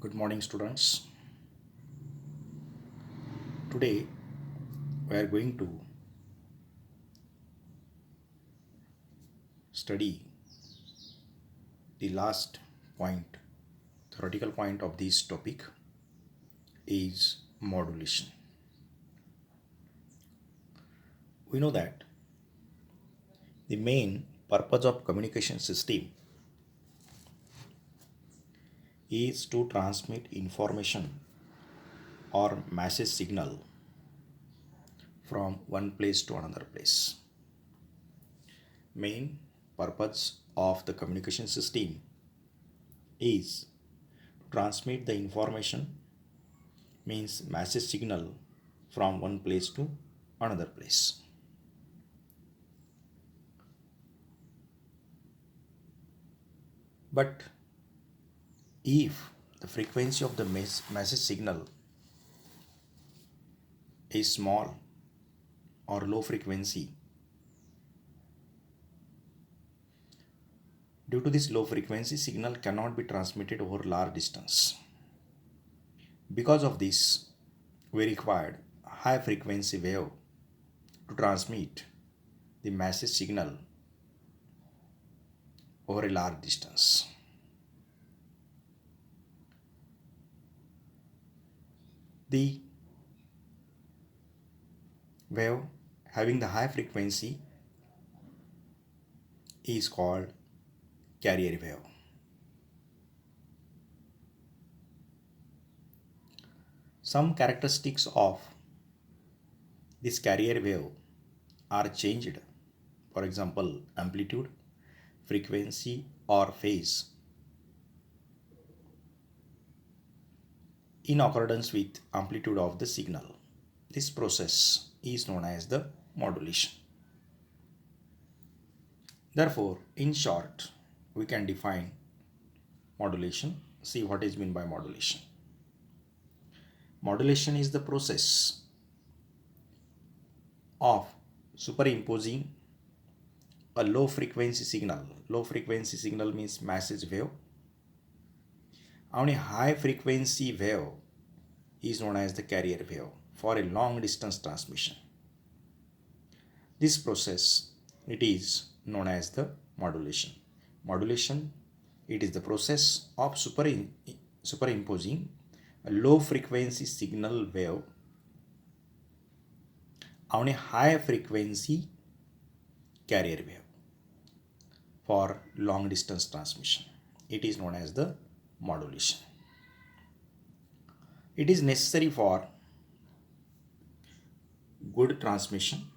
Good morning, students. Today we are going to study the last point, theoretical point of this topic is modulation. We know that the main purpose of communication system is to transmit information or message signal from one place to another place. Main purpose of the communication system is to transmit the information, means message signal, from one place to another place. But if the frequency of the message signal is small or low frequency, due to this low frequency, signal cannot be transmitted over large distance. Because of this, we required high frequency wave to transmit the message signal over a large distance. The wave having the high frequency is called carrier wave. Some characteristics of this carrier wave are changed. For example, amplitude, frequency, or phase in accordance with amplitude of the signal. This process is known as the modulation. Therefore, in short, we can define modulation. See what is meant by modulation. Modulation is the process of superimposing a low frequency signal. Low frequency signal means message wave on a high frequency wave is known as the carrier wave for a long distance transmission. This process, it is known as the modulation. Modulation, it is the process of superimposing a low frequency signal wave on a high frequency carrier wave for long distance transmission. It is known as the modulation. It is necessary for good transmission.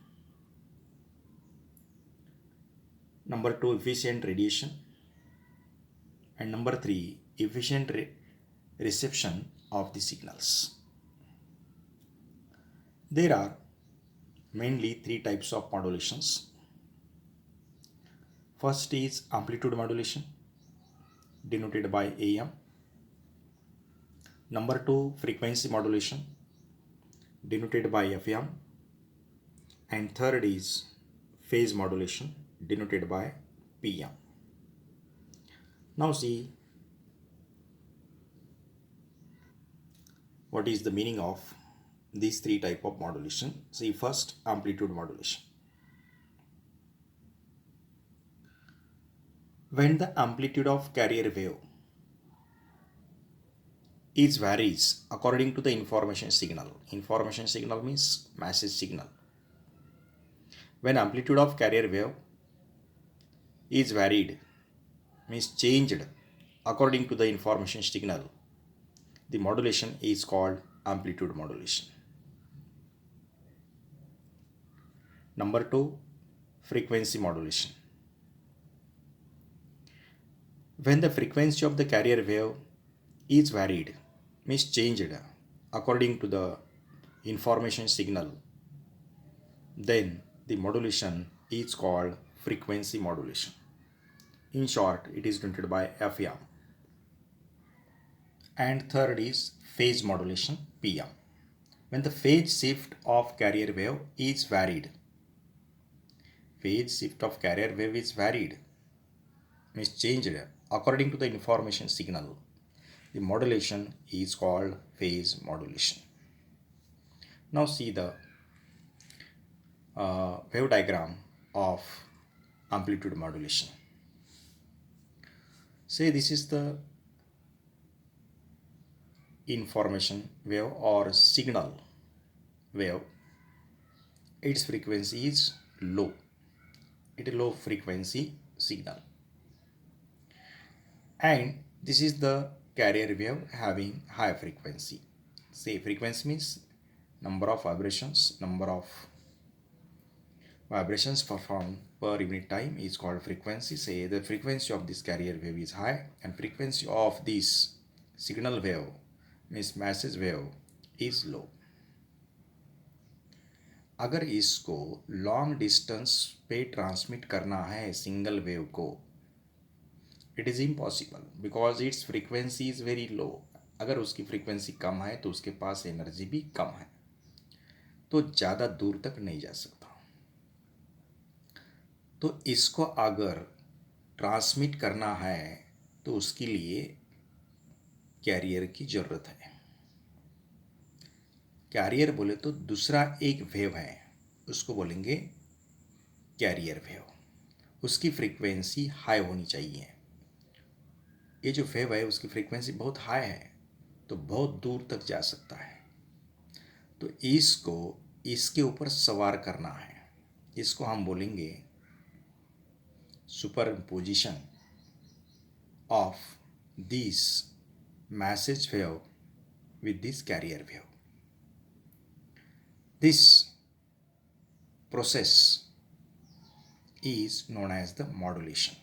Number 2, efficient radiation. And number 3, efficient reception of the signals. There are mainly 3 types of modulations. First is amplitude modulation, denoted by AM. Number 2, frequency modulation, denoted by FM. And third is phase modulation, denoted by PM. Now see what is the meaning of these 3 types of modulation. See, first, amplitude modulation. When the amplitude of carrier wave is varies according to the information signal. Information signal means message signal. When amplitude of carrier wave is varied, means changed according to the information signal, the modulation is called amplitude modulation. Number 2, frequency modulation. When the frequency of the carrier wave is varied, means changed according to the information signal, then the modulation is called frequency modulation. In short, it is denoted by FM. And third is phase modulation, PM. When the phase shift of carrier wave is varied, phase shift of carrier wave is varied, means changed according to the information signal, The modulation is called phase modulation. Now see the wave diagram of amplitude modulation. Say this is the information wave or signal wave. Its frequency is low. It is low frequency signal. And this is the carrier wave having high frequency. Say frequency means number of vibrations performed per unit time is called frequency. Say the frequency of this carrier wave is high and frequency of this signal wave means message wave is low. अगर इसको long distance पे transmit करना है single wave को, it is impossible because it's frequency is very low. अगर उसकी frequency कम है तो उसके पास एनर्जी भी कम है, तो ज़्यादा दूर तक नहीं जा सकता. तो इसको अगर ट्रांसमिट करना है तो उसके लिए कैरियर की ज़रूरत है. कैरियर बोले तो दूसरा एक वेव है, उसको बोलेंगे कैरियर वेव. उसकी फ्रीक्वेंसी हाई होनी चाहिए. ये जो वेव है उसकी फ्रीक्वेंसी बहुत हाई है तो बहुत दूर तक जा सकता है. तो इसको इसके ऊपर सवार करना है. इसको हम बोलेंगे superposition of this message wave with this carrier wave. This process is known as the modulation.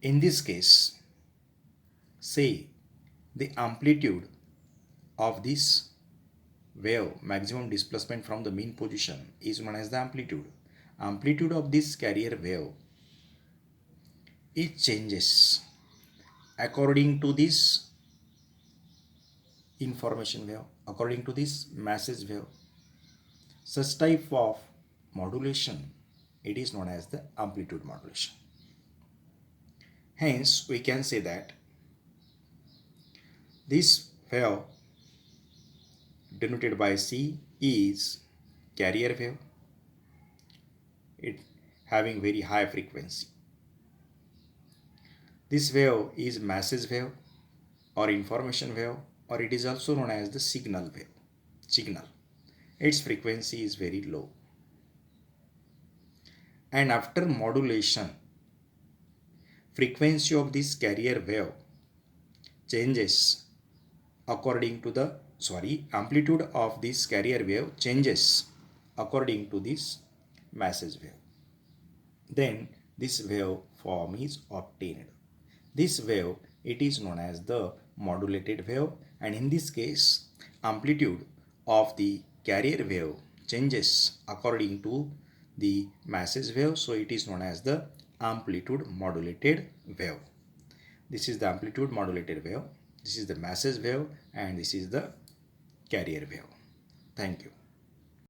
In this case, say the amplitude of this wave, maximum displacement from the mean position, is known as the amplitude. Amplitude of this carrier wave, it changes according to this information wave, according to this message wave. Such type of modulation, it is known as the amplitude modulation. Hence we can say that this wave denoted by C is carrier wave, it having very high frequency. This wave is message wave or information wave, or it is also known as the signal wave. Signal. Its frequency is very low. And after modulation, frequency of this carrier wave changes according to the, amplitude of this carrier wave changes according to this message wave. Then this wave form is obtained. This wave, it is known as the modulated wave, and in this case amplitude of the carrier wave changes according to the message wave, so it is known as the amplitude modulated wave. This is the amplitude modulated wave, this is the message wave, and this is the carrier wave. Thank you.